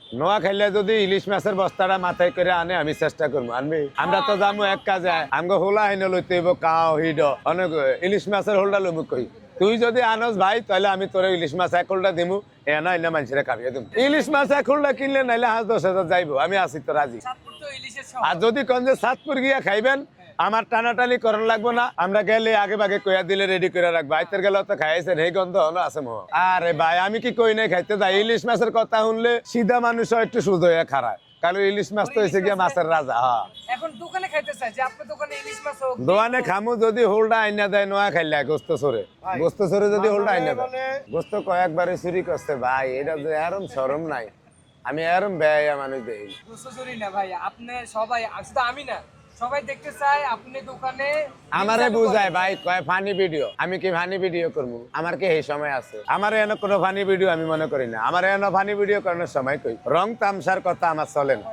নোয়া খাইলে যদি ইলিশ মাছের বস্তাটা মাথায় করে আনে আমি চেষ্টা করবো আনবি আমরা তো যাবো এক কাজে আমগো হোলা হাইনে লইতে হইব কাও হিড অনেক ইলিশ মাছের হোলটা লইব কই তুই যদি আনস ভাই তাহলে আমি তোর ইলিশ মাছ এক হোলটা দিমু এনা এনা মানুষেরা খাবিয়ে দিম ইলিশ মাছ এক হোলটা কিনলে নাইলে 5-10 হাজার যাইবো আমি আছি তো রাজি আর যদি কোন যে সাতপুর গিয়া খাইবেন আমার টানাটানি করণ লাগবো না আমরা গেলে আগে ভাগে কইয়া দিলে রেডি করে রাখবো আইতের গেলে তো খাইছেন এই গন্ধ হলো আছে মোহ আরে ভাই আমি কি কই নাই খাইতে যাই ইলিশ মাছের কথা শুনলে সিধা মানুষ একটু সুদ হয়ে খারায় কারণ ইলিশ মাছ তো হয়েছে গিয়া মাছের রাজা হ্যাঁ এখন দোকানে খাইতে চাই যে আপনার দোকানে ইলিশ মাছ হোক দোকানে খামু যদি হোলটা আইনা দেয় নোয়া খাইলে গোস্ত সরে যদি হোলটা আইনা দেয় গোস্ত কয়েকবারে চুরি করছে ভাই এটা যে এরম শরম নাই আমি এরম ব্যয়া মানুষ দেই দুশোচুরি না ভাই আপনি সবাই শুধু আমি না সবাই দেখতে চায় আপনি দোকানে আমারে বুঝায় ভাই কয় ফানি ভিডিও আমি কি ফানি ভিডিও করবো আমার কি এই সময় আছে আমার এনে কোনো ফানি ভিডিও আমি মনে করি না আমার এনে ফানি ভিডিও করানোর সময় কই রং তামসার কথা আমার চলে না